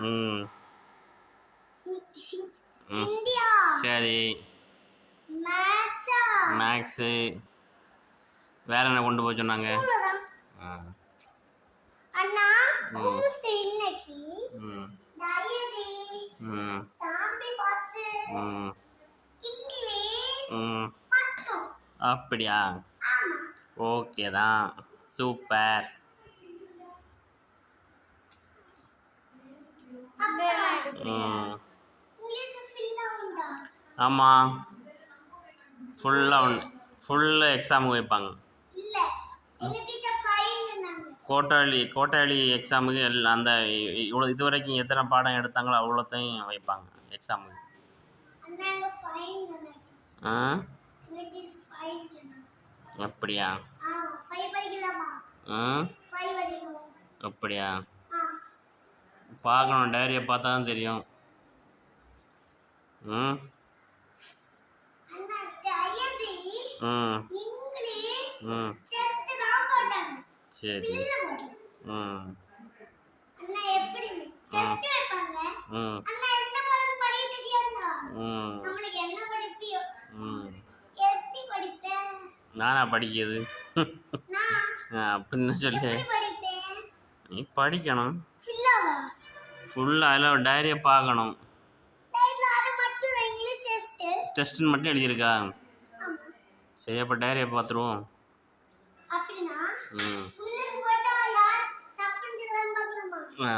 ம் ஹிந்தியா சரி மேத்ஸா மேக்ஸு வேற என்ன கொண்டு போக சொன்னாங்க அவ்வளவுதான். அண்ணா ஊஸ் இன்னைக்கு ம் டயரி ம் சாம்பி பாஸ் ம் இங்கிலீஷ் ம் மட்டும் அப்படியா ஆமா ஓகே தான் சூப்பர் ம் இங்கிலீஷ் ஃபில்லா உண்டா ஆமாம் ஃபுல்லாக எக்ஸாமுக்கு வைப்பாங்க இல்ல எங்க டீச்சர் ஃபைன் கோட்டாளி எக்ஸாமுக்கு எல்லாம் அந்த இவ்வளோ இது வரைக்கும் எத்தனை பாடம் எடுத்தாங்களோ அவ்வளோத்தையும் வைப்பாங்க எக்ஸாமுக்கு அண்ணா எங்க ஃபைன் ஆ எங்க டீச்சர் ஃபைன் சொன்னாங்க அப்படியா ஆமா 5 படிக்கலாமா ம் 5 படிக்கலாம் அப்படியா ஆ பார்க்கணும் டைரியை பார்த்தா தான் தெரியும் ம் அண்ணா டயரி ம் இங்கிலீஷ் ம் செஸ்ட் தான் போட்டாங்க சரி ஃபில்ல போடல ம் அண்ணா எப்படி செஸ்ட் வைப்பாங்க ம் அண்ணா எந்த பாடம் படிக்க தெரியாதா ம் நம்மளுக்கு என்ன படிப்பியோ ம் எப்படி படிப்பேன் நானா படிக்கிறது நான் அப்படின்னு சொல்லி எப்படி படிப்பேன் நீ படிக்கணும் ஃபில்லாவா ஃபுல்லாக அதில் டைரியை பார்க்கணும் டைல அது மட்டும் தான் இங்கிலீஷ் செஸ்ட் டெஸ்ட்டுன்னு மட்டும் எழுதியிருக்கா ஆமா சரி அப்போ டைரியை பார்த்துருவோம் அப்படினா ம் ஃபுல்லு போட்டா யார் தப்புன்னு சொல்லலாம் பார்க்கலாமா ஆ